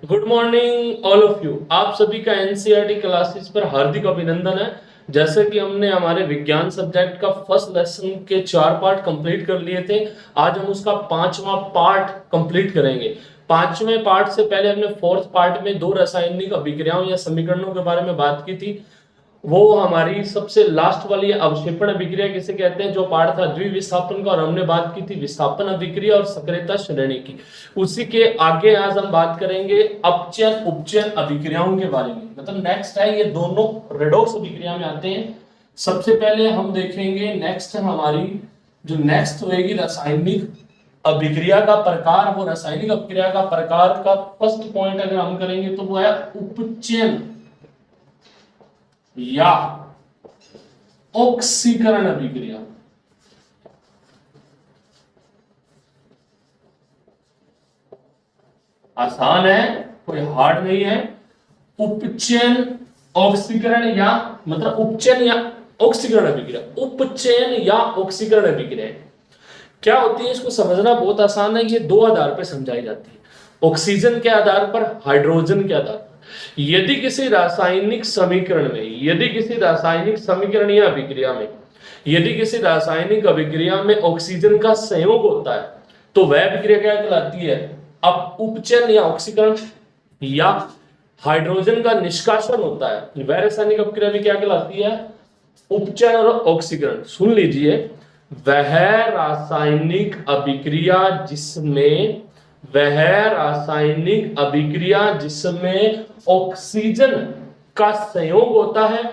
Good morning all of you. आप सभी का एनसीईआरटी क्लासेस पर हार्दिक अभिनंदन है। जैसे कि हमने हमारे विज्ञान सब्जेक्ट का फर्स्ट लेसन के 4 पार्ट कंप्लीट कर लिए थे, आज हम उसका 5वां पार्ट कंप्लीट करेंगे। 5वें पार्ट से पहले हमने 4th पार्ट में 2 रासायनिक अभिक्रियाओं या समीकरणों के बारे में बात की थी। वो हमारी सबसे लास्ट वाली अवक्षेपण अभिक्रिया किसे कहते हैं, जो पार्ट था द्विविस्थापन का, और हमने बात की थी विस्थापन अभिक्रिया और सक्रियता श्रेणी की। उसी के आगे आज हम बात करेंगे अपचयन उपचयन अभिक्रियाओं के बारे में। मतलब नेक्स्ट है, ये दोनों रेडॉक्स अभिक्रिया में आते हैं। सबसे पहले हम देखेंगे नेक्स्ट है हमारी जो नेक्स्ट होगी रासायनिक अभिक्रिया का प्रकार। वो रासायनिक अभिक्रिया का प्रकार का फर्स्ट पॉइंट अगर हम करेंगे तो वो है उपचयन या ऑक्सीकरण अभिक्रिया। आसान है, कोई हार्ड नहीं है। उपचयन ऑक्सीकरण या मतलब उपचयन या ऑक्सीकरण अभिक्रिया, उपचयन या ऑक्सीकरण अभिक्रिया क्या होती है, इसको समझना बहुत आसान है। ये 2 आधार पर समझाई जाती है, ऑक्सीजन के आधार पर, हाइड्रोजन के आधार पर। यदि किसी रासायनिक समीकरण में, यदि किसी रासायनिक समीकरण या अभिक्रिया में, यदि किसी रासायनिक अभिक्रिया में ऑक्सीजन का संयोग होता है तो वह अभिक्रिया क्या कहलाती है, अब उपचयन या ऑक्सीकरण। या हाइड्रोजन का निष्कासन होता है, वह रासायनिक अभिक्रिया भी क्या कहलाती है, उपचयन और ऑक्सीकरण। सुन लीजिए, वह रासायनिक अभिक्रिया जिसमें ऑक्सीजन का संयोग होता है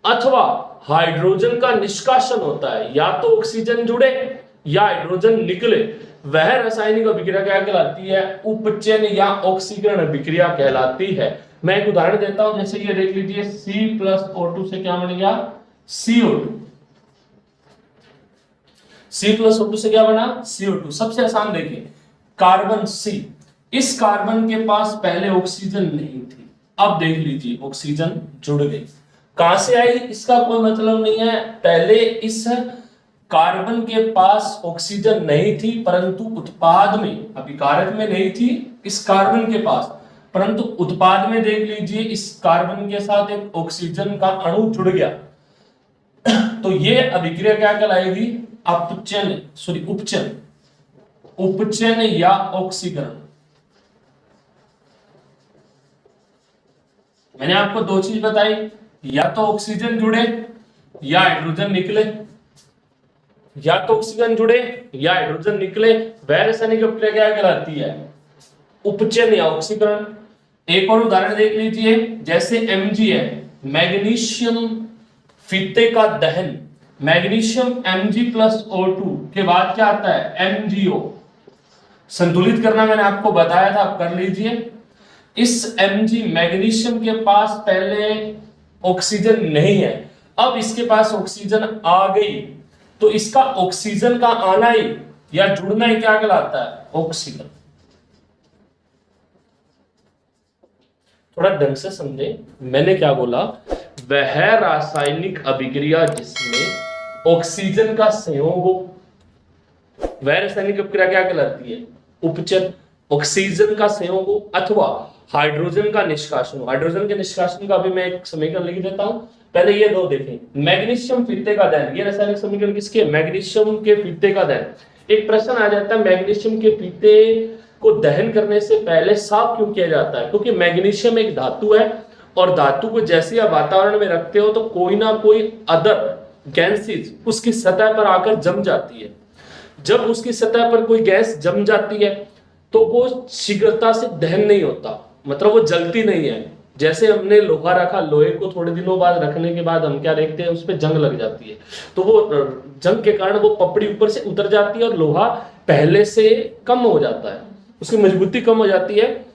अथवा हाइड्रोजन का निष्कासन होता है, या तो ऑक्सीजन जुड़े या हाइड्रोजन निकले, वह रासायनिक अभिक्रिया क्या कहलाती है, उपचयन या ऑक्सीकरण अभिक्रिया कहलाती है। मैं एक उदाहरण देता हूं, जैसे ये देख लीजिए, C+O2 से क्या बन गया, CO2। C+O2 से क्या बना, CO2। सबसे आसान देखिए, कार्बन C, इस कार्बन के पास पहले ऑक्सीजन नहीं थी, अब देख लीजिए ऑक्सीजन जुड़ गई। कहां से आई, इसका कोई मतलब नहीं है। पहले इस कार्बन के पास ऑक्सीजन नहीं थी, परंतु उत्पाद में, अभिकारक में नहीं थी इस कार्बन के पास, परंतु उत्पाद में देख लीजिए इस कार्बन के साथ एक ऑक्सीजन का अणु जुड़ गया। तो ये अभिक्रिया क्या कहलाएगी, उपचयन या ऑक्सीकरण। मैंने आपको 2 चीज बताई, या तो ऑक्सीजन जुड़े या हाइड्रोजन निकले, या तो ऑक्सीजन जुड़े या हाइड्रोजन निकले, वह रासायनिक अभिक्रिया क्या कहलाती है, उपचयन या ऑक्सीकरण। एक और उदाहरण देख लीजिए, जैसे Mg है, मैग्नीशियम फीते का दहन, मैग्नीशियम Mg+O2 के बाद क्या आता है, MgO। संतुलित करना मैंने आपको बताया था, आप कर लीजिए। इस Mg मैग्नीशियम के पास पहले ऑक्सीजन नहीं है, अब इसके पास ऑक्सीजन आ गई, तो इसका ऑक्सीजन का आना ही या जुड़ना ही क्या कहलाता है, ऑक्सीकरण। थोड़ा ढंग से समझे मैंने क्या बोला, वह रासायनिक अभिक्रिया जिसमें ऑक्सीजन का संयोग हो, वह रासायनिक अभिक्रिया क्या कहलाती है, उपचयन। ऑक्सीजन का संयोग हो अथवा हाइड्रोजन का निष्कासन हो। हाइड्रोजन के निष्कासन का भी मैं एक समीकरण लिख देता हूं। पहले ये 2 देखें, मैग्नीशियम फीते का दहन, ये रासायनिक समीकरण किसके, मैग्नीशियम के फीते का दहन। एक प्रश्न आ जाता है, मैग्नीशियम के फीते को दहन करने से पहले साफ क्यों किया जाता है, क्योंकि मैग्नीशियम एक धातु है, और धातु को जैसे आप वातावरण में रखते हो तो कोई ना कोई अदर गैसेस उसकी सतह पर आकर जम जाती है। जब उसकी सतह पर कोई गैस जम जाती है तो वो शीघ्रता से दहन नहीं होता, मतलब वो जलती नहीं है। जैसे हमने लोहा रखा, लोहे को थोड़े दिनों बाद रखने के बाद हम क्या देखते हैं, उस पर जंग लग जाती है, तो वो जंग के कारण वो पपड़ी ऊपर से उतर जाती है और लोहा पहले से कम हो जाता है, उसकी मजबूती कम हो जाती है।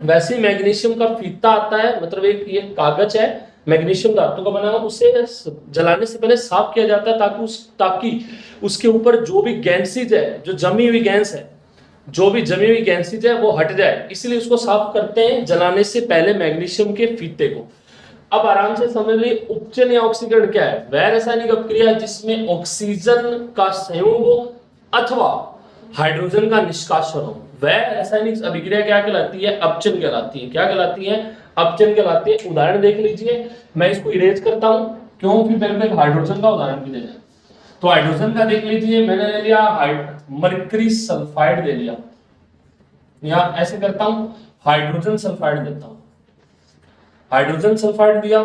वैसे ही मैग्नीशियम का फीता आता है, मतलब एक ये कागज है मैग्नीशियम धातु का बना हुआ, उसे जलाने से पहले साफ किया जाता है ताकि उसके ऊपर जो भी गैसेज है, जो जमी हुई गैस है, जो भी जमी हुई गैसेज है वो हट जाए, इसलिए उसको साफ करते हैं जलाने से पहले मैग्नीशियम के फीते को। अब आराम से समझ लीजिए, उपचयन या ऑक्सीकरण क्या है, वह रासायनिक अभिक्रिया जिसमें ऑक्सीजन का संयोग हो अथवा हाइड्रोजन का निष्कासन हो, वह रासायनिक अभिक्रिया क्या कहलाती है? अपचन कहलाती है। क्या कहलाती है? अपचन कहलाती है। उदाहरण देख लीजिए, मैं इसको इरेज करता हूं, क्यों? फिर मेरे को एक हाइड्रोजन का उदाहरण भी देना है। तो हाइड्रोजन का देख लीजिए, मैंने ले लिया मरकरी सल्फाइड ले लिया, या ऐसे करता हूं हाइड्रोजन सल्फाइड देता हूं, हाइड्रोजन सल्फाइड दिया।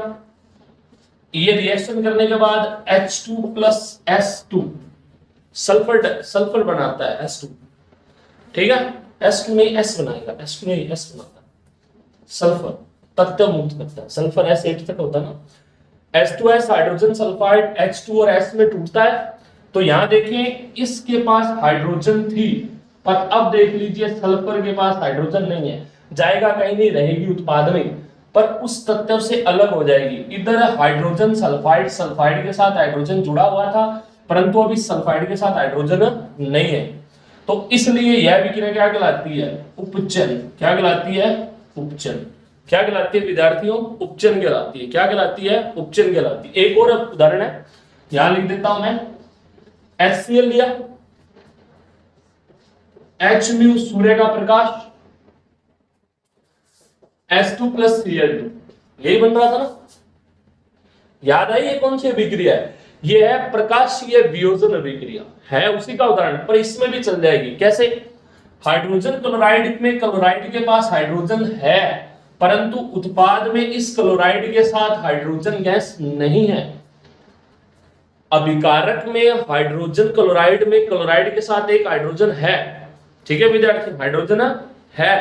ये रिएक्शन करने के बाद H2 प्लस S2 सल्फर बनाता है, S2, ठीक है? S2 नहीं S बनाएगा, S2 नहीं S बनाता है, सल्फर तत्व मुक्त करता है। सल्फर S8 तक होता है ना। H2S हाइड्रोजन सल्फाइड H2 और S में टूटता है। तो यहां देखिए, इसके पास हाइड्रोजन थी, पर अब देख लीजिए सल्फर के पास हाइड्रोजन नहीं है, जाएगा कहीं नहीं, रहेगी उत्पाद में, पर उस तत्व से अलग हो जाएगी। इधर हाइड्रोजन सल्फाइड, सल्फाइड के साथ हाइड्रोजन जुड़ा हुआ था, परंतु अभी सल्फाइड के साथ हाइड्रोजन नहीं है। तो इसलिए यह विक्रिया क्या कहलाती है? उपचन। क्या कहलाती है? उपचन। क्या कहलाती है विद्यार्थियों? उपचन कहलाती है। क्या कहलाती है? उपचन कहलाती है। एक और उदाहरण है, यहां लिख देता हूं मैं। HCl लिया, H म्यू सूर्य का प्रकाश, S2 प्लस Cl2, यही बन रहा था ना? याद आई ये कौन सी अभिक्रिया है? ये है प्रकाशीय वियोजन अभिक्रिया, है उसी का उदाहरण, पर इसमें भी चल जाएगी। कैसे? हाइड्रोजन क्लोराइड में क्लोराइड के पास हाइड्रोजन है, परंतु उत्पाद में इस क्लोराइड के साथ हाइड्रोजन गैस नहीं है। अभिकारक में हाइड्रोजन क्लोराइड में क्लोराइड के साथ एक हाइड्रोजन है, ठीक है विद्यार्थी, हाइड्रोजन है,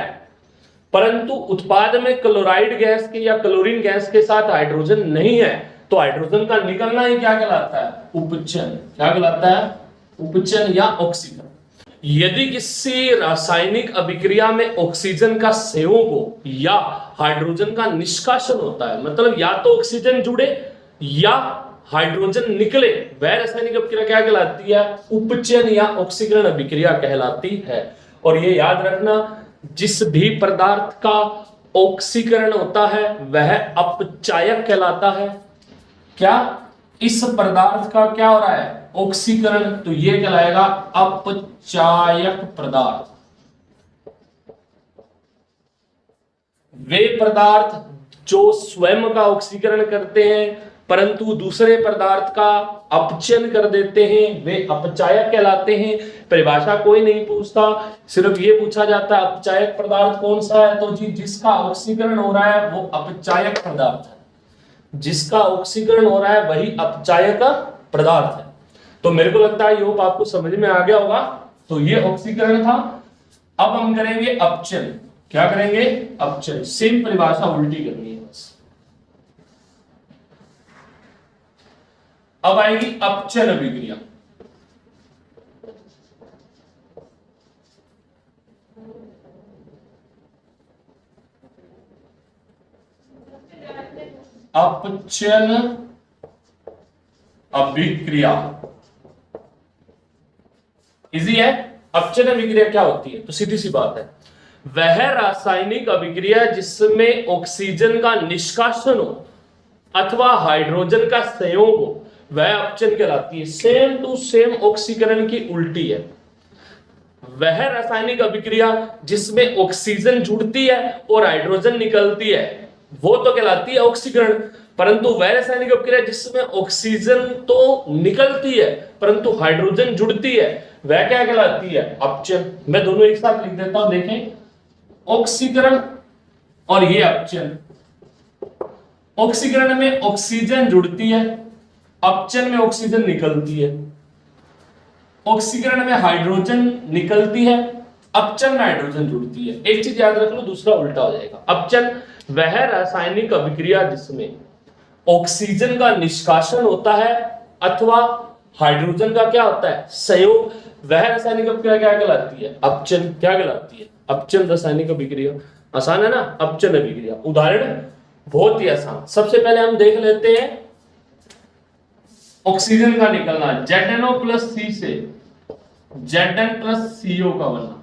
परंतु उत्पाद में क्लोराइड गैस के या क्लोरीन गैस के साथ हाइड्रोजन नहीं है। तो हाइड्रोजन का निकलना ही क्या कहलाता है? उपचन। क्या कहलाता है? उपचन या ऑक्सीकरण। यदि किसी रासायनिक अभिक्रिया में ऑक्सीजन का संयोग हो या हाइड्रोजन का निष्कासन होता है, मतलब या तो ऑक्सीजन जुड़े या हाइड्रोजन निकले, वह रासायनिक अभिक्रिया क्या कहलाती है? उपचयन या ऑक्सीकरण अभिक्रिया कहलाती है। और ये याद रखना, जिस भी पदार्थ का ऑक्सीकरण होता है वह अपचायक कहलाता है। क्या? इस पदार्थ का क्या हो रहा है? ऑक्सीकरण, तो ये कहलाएगा अपचायक पदार्थ। वे पदार्थ जो स्वयं का ऑक्सीकरण करते हैं परंतु दूसरे पदार्थ का अपचयन कर देते हैं, वे अपचायक कहलाते हैं। परिभाषा कोई नहीं पूछता, सिर्फ ये पूछा जाता है अपचायक पदार्थ कौन सा है? तो जी जिसका ऑक्सीकरण हो रहा है वो अपचायक पदार्थ है, जिसका ऑक्सीकरण हो रहा है वही अपचायक पदार्थ है। तो मेरे को लगता है ये आपको समझ में आ गया होगा। तो ये ऑक्सीकरण था। अब हम करेंगे अपचयन। क्या करेंगे? अपचयन। सेम परिभाषा उल्टी करनी है बस। अब आएगी अपचयन अभिक्रिया। अपचयन अभिक्रिया इजी है। अपचयन अभिक्रिया क्या होती है? तो सीधी सी बात है, वह रासायनिक अभिक्रिया जिसमें ऑक्सीजन का निष्कासन हो अथवा हाइड्रोजन का संयोग हो वह अपचयन कहलाती है। सेम टू सेम ऑक्सीकरण की उल्टी है। वह रासायनिक अभिक्रिया जिसमें ऑक्सीजन जुड़ती है और हाइड्रोजन निकलती है वो तो कहलाती है ऑक्सीकरण, परंतु वह रासायनिक अभिक्रिया जिसमें ऑक्सीजन तो निकलती है परंतु हाइड्रोजन जुड़ती है वह क्या कहलाती है? अपचयन। मैं दोनों एक साथ लिख देता हूं, देखें, ऑक्सीकरण और ये अपचयन। ऑक्सीकरण में ऑक्सीजन जुड़ती है, अपचयन में ऑक्सीजन निकलती है। ऑक्सीकरण में हाइड्रोजन निकलती है, अपचयन में हाइड्रोजन जुड़ती है। एक चीज याद रख लो, दूसरा उल्टा हो जाएगा। अपचयन वह रासायनिक अभिक्रिया जिसमें ऑक्सीजन का निष्कासन होता है अथवा हाइड्रोजन का क्या होता है? संयोग, वह रासायनिक अभिक्रिया क्या कहलाती है? अपचयन। क्या कहलाती है? अपचयन रासायनिक अभिक्रिया। आसान है ना? अपचयन अभिक्रिया। उदाहरण बहुत ही आसान। सबसे पहले हम देख लेते हैं ऑक्सीजन का निकलना, ZnO प्लस C से Zn प्लस CO का बनना।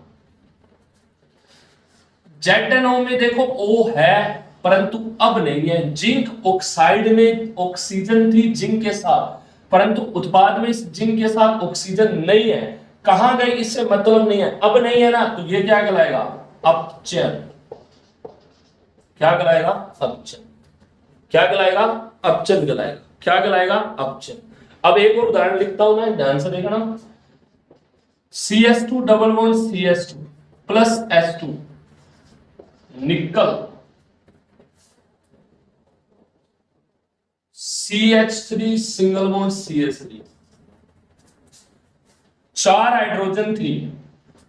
ZnO में देखो O है परंतु अब नहीं है। जिंक ऑक्साइड में ऑक्सीजन थी जिंक के साथ, परंतु उत्पाद में इस जिंक के साथ ऑक्सीजन नहीं है, कहां गई इससे मतलब नहीं है, अब नहीं है ना, तो ये क्या कहलाएगा, अपचन। क्या कहलाएगा, अपचन। क्या कहलाएगा, अपचन कहलाएगा। क्या कहलाएगा, अपचन। अब एक और उदाहरण लिखता हूं मैं, ध्यान से देखना। CS2 double bond CS2 plus S2 निकल CH3 single bond CH3, 4 hydrogen थी,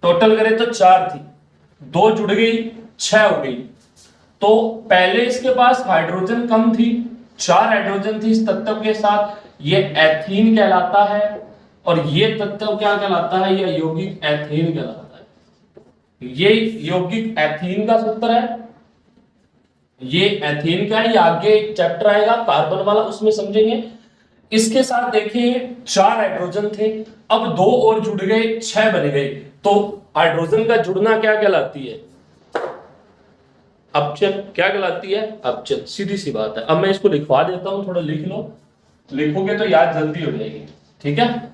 टोटल करें तो 4 थी, 2 जुड़ गई 6 हो गई। तो पहले इसके पास हाइड्रोजन कम थी, 4 हाइड्रोजन थी इस तत्व के साथ, ये एथीन कहलाता है। और ये तत्व क्या कहलाता है, ये यौगिक एथीन कहलाता है। ये यौगिक एथीन का सूत्र है, ये एथीन का है। ये आगे एक चैप्टर आएगा कार्बन वाला, उसमें समझेंगे। इसके साथ देखिए 4 हाइड्रोजन थे, अब 2 और जुड़ गए 6 बन गए। तो हाइड्रोजन का जुड़ना क्या कहलाती है, अपचन। क्या कहलाती है, अपचन। सीधी सी बात है। अब मैं इसको लिखवा देता हूं, थोड़ा लिख लो, लिखोगे तो याद जल्दी हो जाएगी। ठीक है,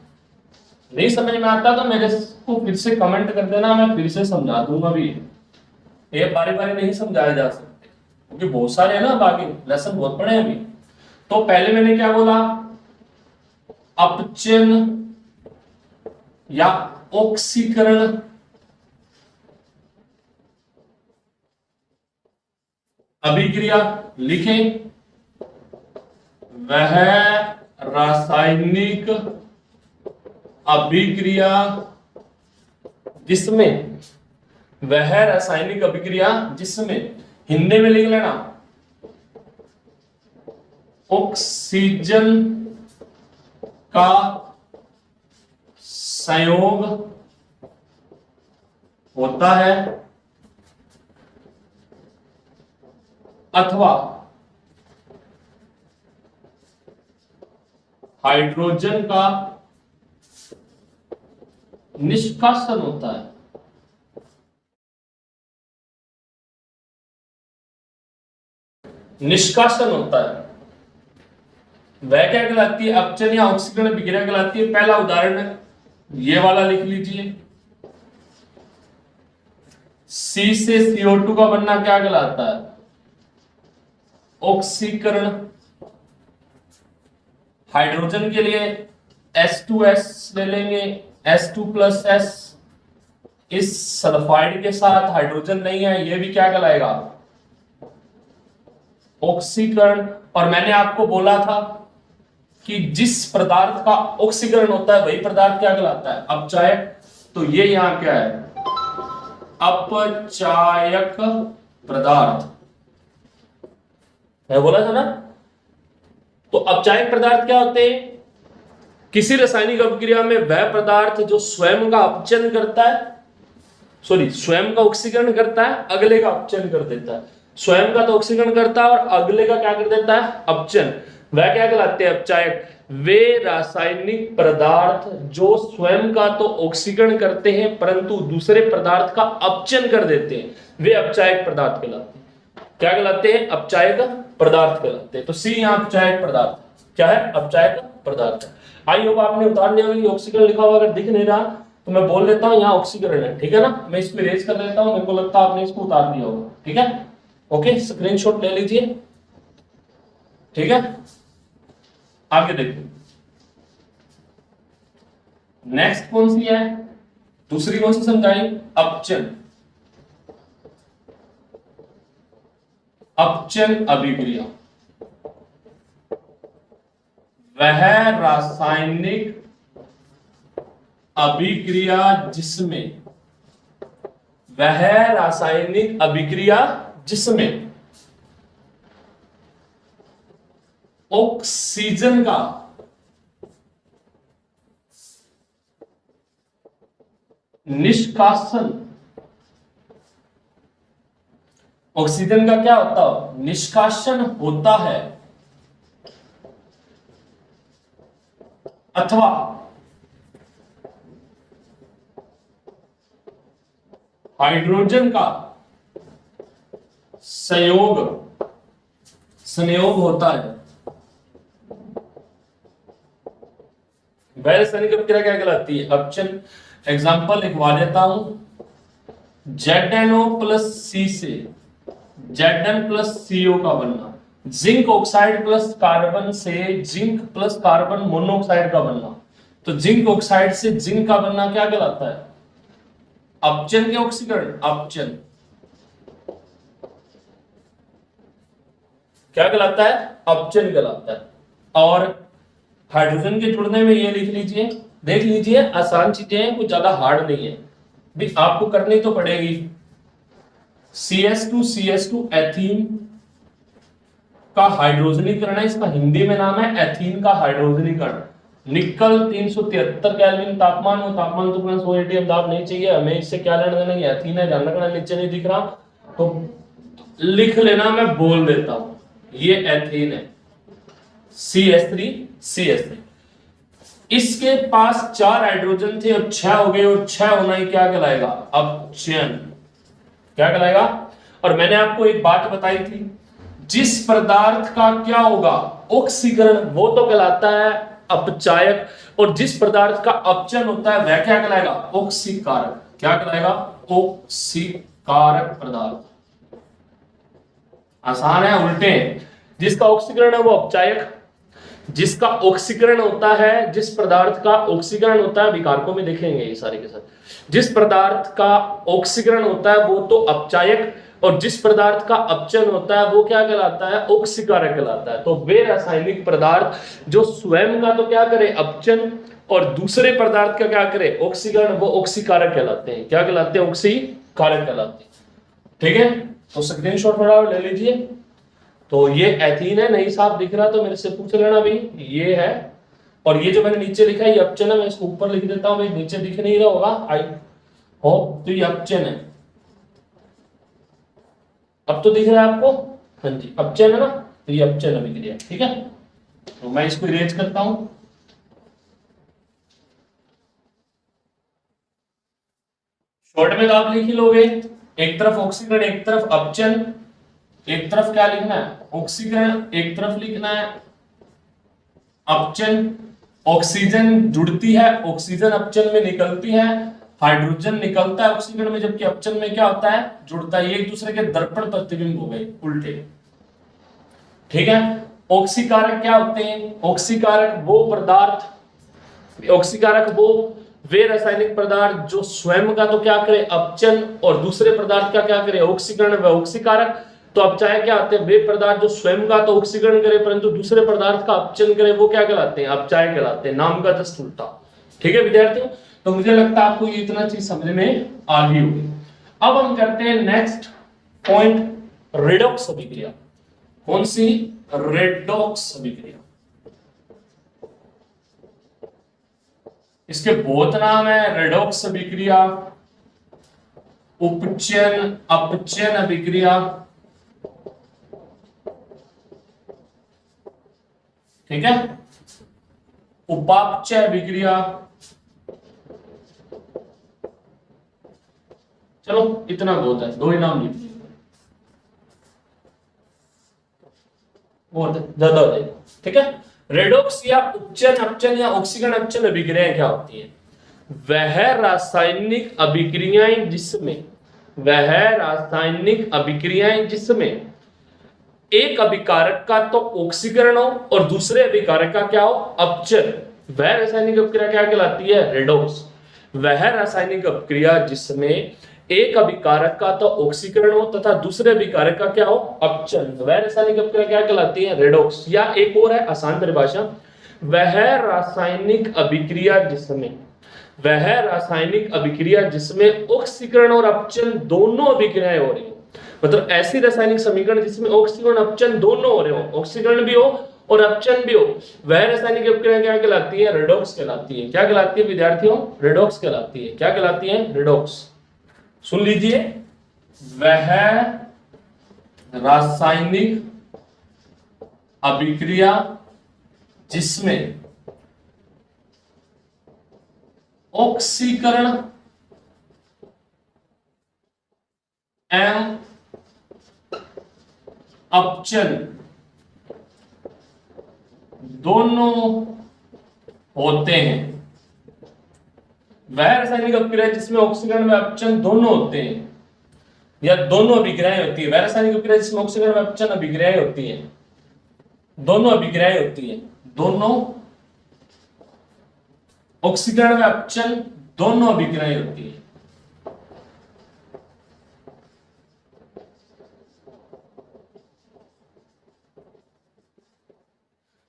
नहीं समझ में आता तो मेरे को फिर से कमेंट कर देना, मैं फिर से समझा दूंगा। भी ये बारी बारी नहीं समझाया जा सकते क्योंकि बहुत सारे है ना, बाकी लेसन बहुत बड़े हैं अभी। तो पहले मैंने क्या बोला, अपचन या ऑक्सीकरण अभिक्रिया लिखें, वह रासायनिक अभिक्रिया जिसमें, वह रासायनिक अभिक्रिया जिसमें, हिंदी में लिख लेना, ऑक्सीजन का संयोग होता है अथवा हाइड्रोजन का निष्कासन होता है। निष्कासन होता है, वह क्या कहलाती है, अपचन या ऑक्सीकरण अभिक्रिया कहलाती है। पहला उदाहरण ये वाला लिख लीजिए, C से CO2 का बनना क्या कहलाता है, ऑक्सीकरण। हाइड्रोजन के लिए H2S ले लेंगे, H2 प्लस S, इस सल्फाइड के साथ हाइड्रोजन नहीं है, यह भी क्या कहलाएगा, ऑक्सीकरण। और मैंने आपको बोला था कि जिस पदार्थ का ऑक्सीकरण होता है वही पदार्थ क्या कहलाता है, अपचायक। तो ये यहां क्या है, अपचायक पदार्थ, मैं बोला था ना। तो अपचायक पदार्थ क्या होते हैं, किसी रासायनिक अभिक्रिया में वह पदार्थ जो स्वयं का अपचन करता है, सॉरी स्वयं का ऑक्सीकरण करता है, अगले का अपचन कर देता है। स्वयं का तो ऑक्सीकरण करता है और अगले का क्या कर देता है, अपचन। वह क्या कहलाते हैं, अपचायक। वे रासायनिक पदार्थ जो स्वयं का तो ऑक्सीकरण करते हैं परंतु दूसरे पदार्थ का अपचन कर देते हैं, वे अपचायक पदार्थ कहलाते हैं। क्या कहलाते हैं, अपचायक पदार्थ कहलाते हैं। तो सी यहाँ अपचायक पदार्थ क्या है, अपचायक पदार्थ। आई होप आपने उतारने में ऑक्सीकरण लिखा हुआ अगर दिख नहीं रहा तो मैं बोल देता हूँ यहाँ ऑक्सीकरण है, ठीक है ना। मैं इसको इरेज कर देता हूँ, मेरे को लगता है आपने इसको उतार दिया होगा, ठीक है। ओके, स्क्रीनशॉट ले लीजिए, ठीक है। आगे देखिए, नेक्स्ट कौन सी है, दूसरी कौन सी समझाई, अपचन। अपचन अभिक्रिया, वह रासायनिक अभिक्रिया जिसमें, वह रासायनिक अभिक्रिया जिसमें ऑक्सीजन का निष्कासन, ऑक्सीजन का क्या होता है, निष्कासन होता है अथवा हाइड्रोजन का संयोग होता है। वह रासायनिक अभिक्रिया क्या कहलाती है, अपचन। एग्जाम्पल लिखवा देता हूं, ZnO प्लस सी से Zn प्लस CO का बनना, जिंक ऑक्साइड प्लस कार्बन से जिंक प्लस कार्बन मोनोऑक्साइड का बनना। तो जिंक ऑक्साइड से जिंक का बनना क्या कहलाता है? अपचन के ऑक्सीकरण, अपचन क्या कहलाता है? अपचन कहलाता है। और हाइड्रोजन के जुड़ने में ये लिख लीजिए, देख लीजिए, आसान चीजें हैं, कुछ ज्यादा हार्ड नहीं है, भी आपको करनी तो पड़ेगी। CH2 एथीन का हाइड्रोजनीकरण है, इसका हिंदी में नाम है एथीन का हाइड्रोजनीकरण। निकल 373 केल्विन तापमान, और तापमान तो 100 एटीएम दाब नहीं चाहिए हमें, इससे क्या लेना देना? ये एथीन है, ध्यान रखना, नीचे नहीं दिख रहा तो लिख लेना, मैं बोल देता हूं, ये एथीन है, CH3। इसके पास 4 हाइड्रोजन थे, अब 6 हो गए, और 6 होना ही क्या कहलाएगा? अपचयन। क्या कहलाएगा? और मैंने आपको एक बात बताई थी, जिस पदार्थ का क्या होगा? ऑक्सीकरण, वो तो कहलाता है अपचायक, और जिस पदार्थ का अपचयन होता है वह क्या कहलाएगा? ऑक्सीकारक। क्या कहलाएगा? ऑक्सीकारक पदार्थ। आसान है, उल्टे। जिसका ऑक्सीकरण है वो अपचायक, जिसका ऑक्सीकरण होता है, जिस पदार्थ का ऑक्सीकरण होता है, विकारकों में देखेंगे ये सारे के साथ, जिस पदार्थ का ऑक्सीकरण होता है वो तो अपचायक, और जिस पदार्थ का अपचयन होता है वो क्या कहलाता है? ऑक्सीकारक कहलाता है। तो वे रासायनिक पदार्थ जो स्वयं का तो क्या करे? अपचयन, और दूसरे पदार्थ का क्या करे? ऑक्सीकरण, वो ऑक्सीकारक कहलाते हैं। क्या कहलाते हैं? ऑक्सीकारक कहलाते हैं। ठीक है, तो स्क्रीनशॉट फटाफट ले लीजिए। तो ये एथीन है, नहीं साफ दिख रहा तो मेरे से पूछ लेना भाई, ये है। और ये जो मैंने नीचे लिखा है ये अपचयन है, मैं इसको ऊपर लिख देता हूं भाई, नीचे दिख नहीं रहा होगा आई होप। तो ये अपचयन है, अब तो दिख रहा है आपको? हाँ जी, अपचयन है ना, तो ये अपचयन अभिक्रिया। ठीक है, तो मैं इसको इरेज करता हूं। शॉर्ट में तो आप लिख ही लोगे, एक तरफ ऑक्सीकरण, एक तरफ अपचयन, एक तरफ क्या लिखना है? ऑक्सीकरण, एक तरफ लिखना है अपचयन। ऑक्सीजन जुड़ती है, ऑक्सीजन अपचयन में निकलती है, हाइड्रोजन निकलता है ऑक्सीकरण में, जबकि अपचयन में क्या होता है? जुड़ता है। ये एक दूसरे के दर्पण प्रतिबिंब हो गए, उल्टे। ठीक है, ऑक्सीकारक क्या होते हैं? ऑक्सीकारक वो पदार्थ, ऑक्सीकारक वो वे रासायनिक पदार्थ जो स्वयं का तो क्या करे? अपचयन, और दूसरे पदार्थ का क्या करे? ऑक्सीकरण, व ऑक्सीकारक। तो अपचायक क्या आते हैं? वे पदार्थ जो स्वयं का तो ऑक्सीकरण करे परंतु दूसरे पदार्थ का अपचयन करे, वो क्या कहलाते हैं? अपचायक कहलाते हैं। नाम का जस्ट उल्टा। ठीक है विद्यार्थियों, तो मुझे लगता है आपको ये इतना चीज समझ में आ गई होगी। अब हम करते हैं नेक्स्ट पॉइंट, रेडॉक्स अभिक्रिया। कौन सी? रेडॉक्स अभिक्रिया। इसके बहुत नाम है, रेडॉक्स अभिक्रिया, उपचयन, अपचयन अभिक्रिया। ठीक है, उपापचय अभिक्रिया। चलो इतना बहुत है, 2 ही नाम लिख लीजिए, बहुत ज्यादा हो जाएगा। ठीक है, रेडॉक्स या उपचयन, अपचयन या ऑक्सीकरण अपचयन अभिक्रियाएं क्या होती हैं? वह रासायनिक अभिक्रियाएं जिसमें एक अभिकारक का तो ऑक्सीकरण हो और दूसरे अभिकारक का क्या हो? अपचयन, वह रासायनिक अभिक्रिया क्या कहलाती है? रेडॉक्स। वह रासायनिक अभिक्रिया जिसमें एक अभिकारक का तो ऑक्सीकरण हो तथा दूसरे अभिकारक का क्या हो? अपचयन, वह रासायनिक अभिक्रिया क्या कहलाती है? रेडॉक्स। या एक और है आसान परिभाषा, वह रासायनिक अभिक्रिया जिसमें ऑक्सीकरण और अपचयन दोनों अभिक्रियाएं हो रही हो। मतलब ऐसी रासायनिक समीकरण जिसमें ऑक्सीकरण अपचयन दोनों हो रहे हो, ऑक्सीकरण भी हो और अपचयन भी हो, वह रासायनिक अभिक्रिया क्या कहलाती है? रेडॉक्स कहलाती है। क्या कहलाती है विद्यार्थियों? रेडॉक्स कहलाती है। क्या कहलाती है? रेडॉक्स। सुन लीजिए, वह रासायनिक अभिक्रिया जिसमें ऑक्सीकरण एवं अपचयन दोनों होते हैं, वह रासायनिक अपक्रिया जिसमें ऑक्सीकरण व अपचयन दोनों होते हैं या दोनों अभिक्रियाएं होती है। वह रासायनिक अपक्रिया जिसमें ऑक्सीकरण व अपचयन अभिक्रियाएं होती है, दोनों अभिक्रियाएं होती है, दोनों ऑक्सीकरण व अपचयन दोनों अभिक्रियाएं होती है।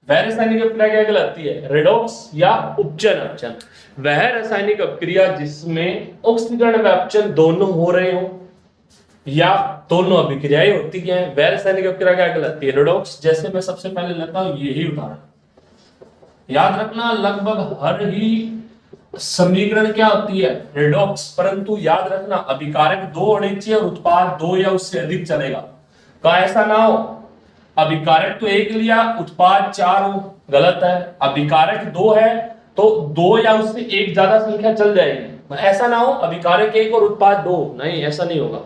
वह रासायनिक अपक्रिया क्या कहलाती है? रेडॉक्स या उपचयन अपचयन। वह रासायनिक अपक्रिया जिसमें ऑक्सीकरण व अपचयन दोनों हो रहे हो या दोनों अभिक्रियाएं होती हैं, वह रासायनिक अपक्रिया क्या कहलाती है? रेडॉक्स। जैसे मैं सबसे पहले लेता हूं यही उदाहरण, याद रखना लगभग हर ही समीकरण क्या होती है? रेडॉक्स। परंतु याद रखना अभिकारक 2 होने चाहिए और उत्पाद 2 या उससे अधिक चलेगा। का ऐसा ना हो अभिकारक तो 1 लिया उत्पाद 4 हो, गलत है। अभिकारक 2 है तो 2 या उससे एक ज्यादा संख्या चल जाएगी। ऐसा ना हो अभिकारक 1 और उत्पाद 2, नहीं ऐसा नहीं होगा।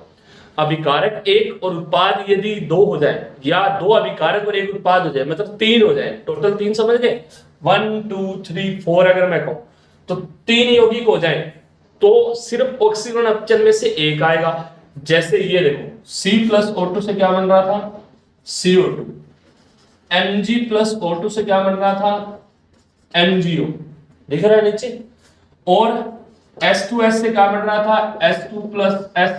अभिकारक 1 और उत्पाद यदि 2 हो जाए या 2 अभिकारक और 1 उत्पाद हो जाए, मतलब 3 हो जाए, टोटल 3 समझ गए, 1 2 3 4 अगर मैं कहूं तो 3 यौगिक हो जाए तो सिर्फ ऑक्सीकरण अपचयन में से एक आएगा। जैसे ये देखो C+O2 से क्या बन रहा था? CO2। Mg प्लस O2 से क्या बन रहा था? MgO। दिख रहा है नीचे। और S2S से क्या बन रहा था? S2 plus S।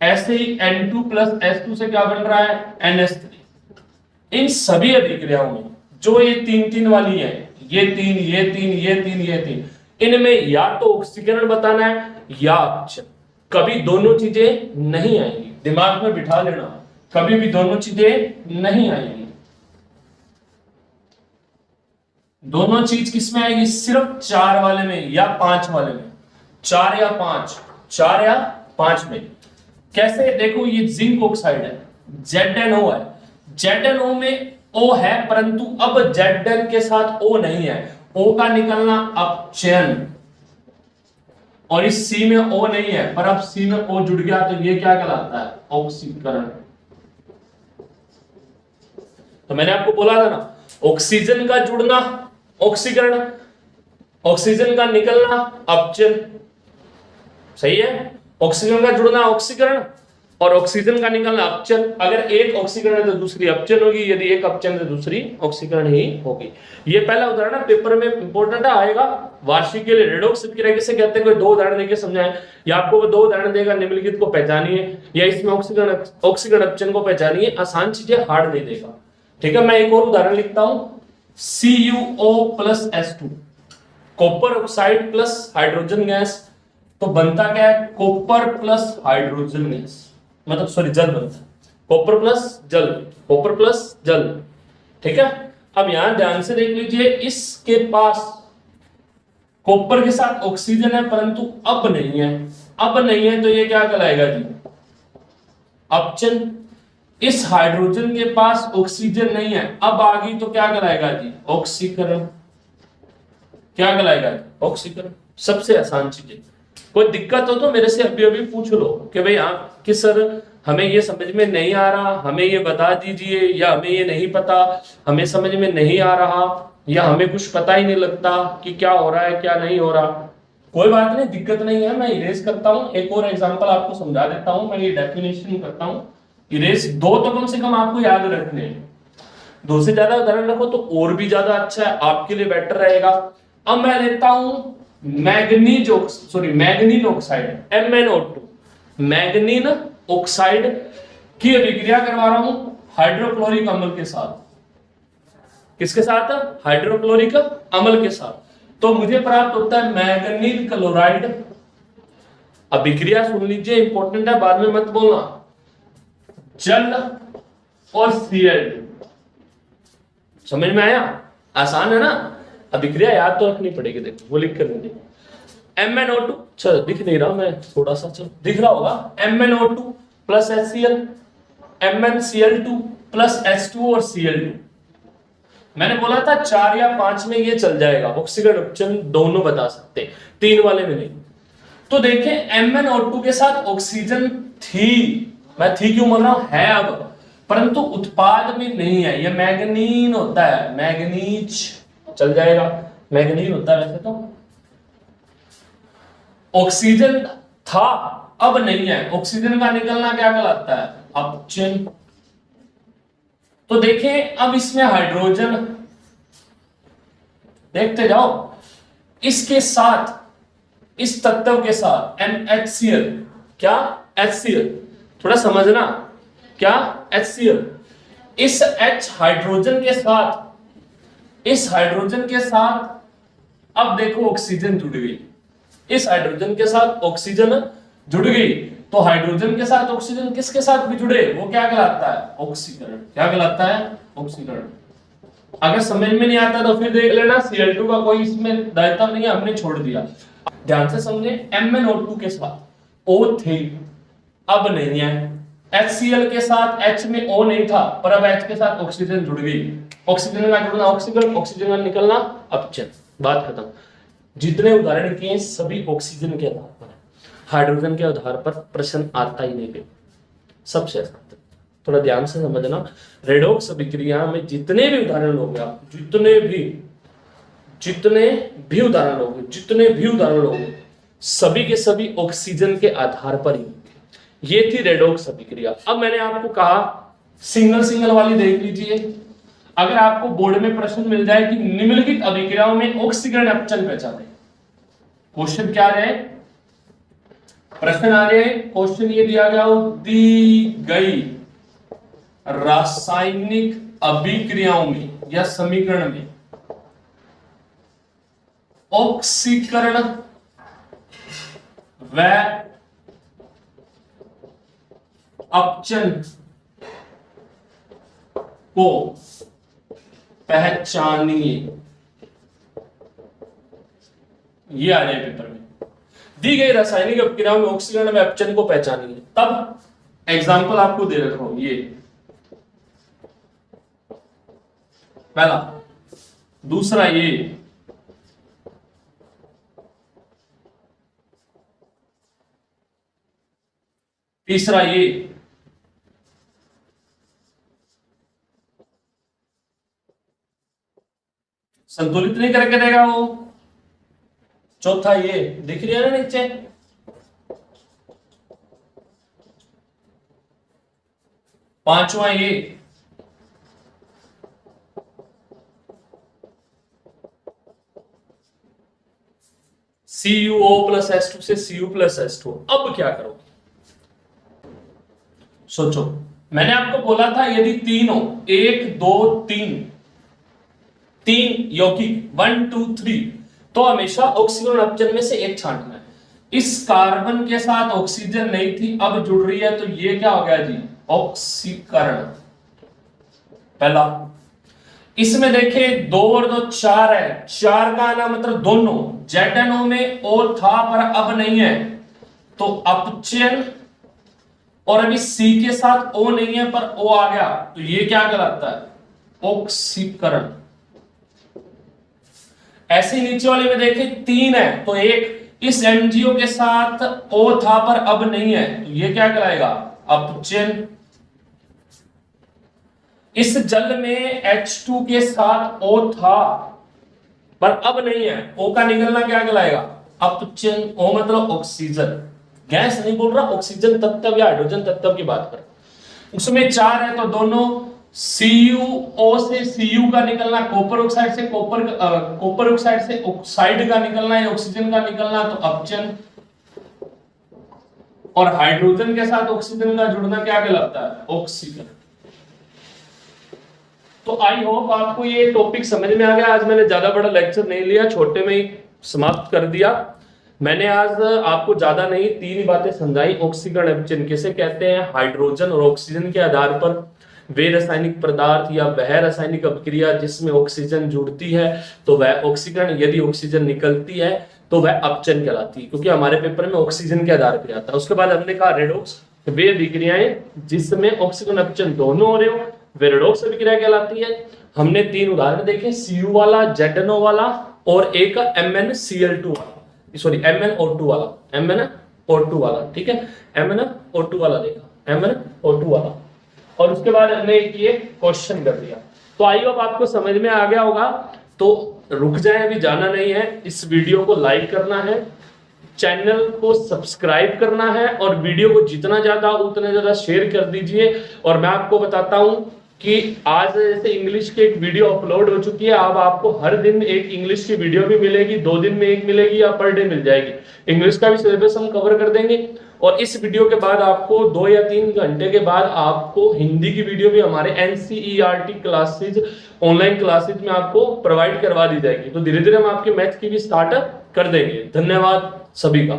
ऐसे ही N2 प्लस S2 से क्या बन रहा है? NH3। इन सभी अभिक्रियाओं में जो ये 3-3 वाली है, ये 3 ये 3 ये 3 ये 3, इनमें या तो ऑक्सीकरण बताना है या अपचयन। कभी दोनों चीजें नहीं आएंगी, दिमाग में बिठा लेना, कभी भी दोनों चीजें नहीं आएंगी। दोनों चीज किसमें आएगी? सिर्फ 4 वाले में या 5 वाले में। 4 या 5, 4 या 5 में। कैसे? देखो ये जिंक ऑक्साइड है, ZnO है। ZnO में O है परंतु अब Zn के साथ O नहीं है, O का निकलना अपचयन। और इस C में O नहीं है पर अब C में O जुड़ गया तो ये क्या कहलाता है? ऑक्सीकरण। तो मैंने आपको बोला था ना, ऑक्सीजन का जुड़ना ऑक्सीकरण, ऑक्सीजन का निकलना अपचयन। सही है? ऑक्सीजन का जुड़ना ऑक्सीकरण और ऑक्सीजन का निकलना अपचयन। अगर एक ऑक्सीकरण है तो दूसरी अपचयन होगी, यदि एक अपचयन है तो दूसरी ऑक्सीकरण ही होगी। ये पहला उदाहरण है, पेपर में इंपॉर्टेंट आएगा। वार्षिक के लिए रेडॉक्स अपक्रिया किसे कहते हैं? कोई 2 उदाहरण देके समझाएं, या आपको वो 2 उदाहरण देगा, निम्नलिखित को पहचानिए, या इसमें ऑक्सीकरण अपचयन को पहचानिए। आसान चीजें, हार्ड नहीं देगा। ठीक है, मैं एक और उदाहरण लिखता हूं। CuO plus S2, copper oxide plus hydrogen gas, तो बनता क्या है? कॉपर प्लस हाइड्रोजन गैस, मतलब सॉरी जल बनता है। कॉपर प्लस जल, कॉपर प्लस जल। ठीक है, अब यहां ध्यान से देख लीजिए, इसके पास कॉपर के साथ ऑक्सीजन है परंतु अब नहीं है। अब नहीं है तो ये क्या कहलाएगा जी? अपचयन। इस हाइड्रोजन के पास ऑक्सीजन नहीं है, अब आ गई तो क्या कहलाएगा जी? ऑक्सीकरण। क्या कहलाएगा? ऑक्सीकरण। सबसे आसान चीज है। कोई दिक्कत हो तो मेरे से अभी अभी पूछ लो कि भाई आप कि सर हमें ये समझ में नहीं आ रहा, हमें ये बता दीजिए, या हमें ये नहीं पता, हमें समझ में नहीं आ रहा, या हमें कुछ पता ही नहीं लगता कि क्या हो रहा है क्या नहीं हो रहा। कोई बात नहीं, दिक्कत नहीं है, मैं इरेज करता हूं। एक और एग्जांपल आपको समझा देता हूं, मैं ये डेफिनेशन करता हूं। इरेज 2 तो कम से कम आपको याद रखने हैं, 2 से ज्यादा उदाहरण रखो तो और भी ज्यादा अच्छा है, आपके लिए बेटर रहेगा। अब मैं लेता हूं मैग्नीन ऑक्साइड, MnO2, मैग्नीन ऑक्साइड की अभिक्रिया करवा रहा हूं हाइड्रोक्लोरिक अम्ल के साथ। किसके साथ? हाइड्रोक्लोरिक अम्ल के साथ। तो मुझे प्राप्त होता है मैग्नीन क्लोराइड। अभिक्रिया सुन लीजिए, इंपॉर्टेंट है, बाद में मत बोलना। जल और Cl2। समझ में आया? आसान है ना? अभिक्रिया याद तो रखनी पड़ेगी। देखो वो लिख कर दीजिए, MnO2, चलो दिख नहीं रहा, मैं थोड़ा सा, चलो दिख रहा होगा, MnO2 plus HCl, MnCl2 plus H2 और Cl2। मैंने बोला था 4 या 5 में ये चल जाएगा, ऑक्सीकरण अपचयन दोनों बता सकते हैं, 3 वाले में नहीं। तो देखें MnO2 के साथ ऑक्सीजन थी, मैं थी क्यों बोल रहा हूं, है अब, परंतु उत्पाद में नहीं है। ये मैग्नीन होता है, मैग्नीज चल जाएगा, मैग्नीन होता है वैसे तो। ऑक्सीजन था अब नहीं है, ऑक्सीजन का निकलना क्या कहलाता है? अपचयन। तो देखें अब इसमें हाइड्रोजन, देखते जाओ, इसके साथ, इस तत्व के साथ NHCl, क्या HCl, थोड़ा समझना, क्या HCl, इस H हाइड्रोजन के साथ, इस हाइड्रोजन के साथ अब देखो ऑक्सीजन जुड़ गई, इस हाइड्रोजन के साथ ऑक्सीजन जुड़ गई, तो हाइड्रोजन के साथ ऑक्सीजन किसके साथ भी जुड़े, वो क्या कहलाता है? ऑक्सीकरण। क्या कहलाता है? ऑक्सीकरण। अगर समझ में नहीं आता तो फिर देख लेना, Cl2 का कोई इसमें दायित्व नहीं है, हमने छोड़ दिया। ध्यान से समझे, MnO2 के साथ O थे, अब नहीं है। HCl के साथ H में O नहीं था, पर अब H के साथ ऑक्सीजन जुड़ गई, ऑक्सीजन का जुड़ना ऑक्सीकरण, ऑक्सीजन का निकलना अपचयन। बात खत्म। जितने उदाहरण किए सभी ऑक्सीजन के आधार पर, हाइड्रोजन के आधार पर प्रश्न आता ही नहीं, सबसे आसान। थोड़ा ध्यान से समझना, रेडॉक्स अभिक्रिया में जितने भी उदाहरण लोगे आप, जितने भी उदाहरण लोगे, सभी के सभी ऑक्सीजन के आधार पर ही। ये थी रेडॉक्स अभिक्रिया। अब मैंने आपको कहा सिंगल वाली देख लीजिए। अगर आपको बोर्ड में प्रश्न मिल जाए कि निम्नलिखित अभिक्रियाओं में ऑक्सीकरण अपचयन पहचाने, क्वेश्चन क्या रहे, प्रश्न आ रहे, क्वेश्चन ये दिया गया, दी गई रासायनिक अभिक्रियाओं में या समीकरण में ऑक्सीकरण व अपचयन को पहचानिए। ये आ रहा है पेपर में, दी गई रासायनिक अभिक्रियाओं में ऑक्सीकरण व अपचयन को पहचानिए। तब एग्जाम्पल आपको दे रखा हूं, ये पहला, दूसरा ये, तीसरा ये, संतुलित नहीं करके देगा वो, चौथा ये, दिख रही है ना नीचे, पांचवा ये, CuO प्लस H2 से Cu प्लस H2। अब क्या करोगे, सोचो। मैंने आपको बोला था यदि तीनों 1 2 3 यौगिक 1 2 3, तो हमेशा ऑक्सीकरण अपचयन में से एक छांटना है। इस कार्बन के साथ ऑक्सीजन नहीं थी, अब जुड़ रही है, तो ये क्या हो गया जी? ऑक्सीकरण। पहला। इसमें देखे 2 और 2 4 है, 4 का आना मतलब दोनों, ZNO में O था पर अब नहीं है, तो अपचयन, और अभी C के साथ O नहीं है पर O आ गया, तो ये क्या कहलाता है? ऑक्सीकरण। ऐसे नीचे वाले में देखे 3 है, तो एक, इस MgO के साथ O था पर अब नहीं है, तो ये क्या कहलाएगा? अपचयन। इस जल में H2 के साथ O था पर अब नहीं है, O का निकलना क्या कहलाएगा? अपचयन। O मतलब ऑक्सीजन, गैस नहीं बोल रहा, ऑक्सीजन तत्व या हाइड्रोजन तत्व की बात कर। उसमें 4 है, तो दोनों CuO से Cu का निकलना, कॉपर ऑक्साइड से कॉपर ऑक्साइड से ऑक्साइड का निकलना या ऑक्सीजन का निकलना, तो अपचयन। और हाइड्रोजन के साथ ऑक्सीजन का जुड़ना क्या कहलाता है? ऑक्सीकरण। तो आई होप आपको ये टॉपिक समझ में आ गया। आज मैंने ज्यादा बड़ा लेक्चर नहीं लिया, छोटे में ही समाप्त कर दिया। मैंने आज आपको ज्यादा नहीं, 3 ही बातें समझाई। ऑक्सीकरण अपचयन किसे कहते हैं? हाइड्रोजन और ऑक्सीजन के आधार पर वे रासायनिक पदार्थ या वह रासायनिक अभिक्रिया जिसमें ऑक्सीजन जुड़ती है तो वह ऑक्सीकरण, यदि ऑक्सीजन निकलती है तो वह अपचयन कहलाती है, क्योंकि हमारे पेपर में ऑक्सीजन के आधार पर आता है। उसके बाद हमने कहा रेडॉक्स, वे अभिक्रियाएं जिसमें ऑक्सीकरण अपचयन दोनों हो रहे हो, वे रेडॉक्स अभिक्रिया कहलाती है। हमने 3 उदाहरण देखे, Cu वाला, ZNO वाला और एक MnCl2 वाला, सॉरी MnO2 वाला, MnO2 वाला, ठीक है, MnO2 वाला देखा, MnO2 वाला। और उसके बाद हमने ये क्वेश्चन कर दिया। तो आई होप आपको समझ में आ गया होगा। तो रुक जाए, अभी जाना नहीं है, इस वीडियो को लाइक करना है, चैनल को सब्सक्राइब करना है और वीडियो को जितना ज्यादा उतना ज्यादा शेयर कर दीजिए। और मैं आपको बताता हूं कि आज जैसे इंग्लिश की एक वीडियो अपलोड हो चुकी है, अब आपको हर दिन एक इंग्लिश की वीडियो भी मिलेगी, 2 दिन में एक मिलेगी या पर डे मिल जाएगी। इंग्लिश का भी सिलेबस हम कवर कर देंगे और इस वीडियो के बाद आपको 2 या 3 घंटे के बाद आपको हिंदी की वीडियो भी हमारे NCERT क्लासेज, ऑनलाइन क्लासेज में आपको प्रोवाइड करवा दी जाएगी। तो धीरे धीरे हम आपके मैथ की भी स्टार्ट कर देंगे। धन्यवाद सभी का।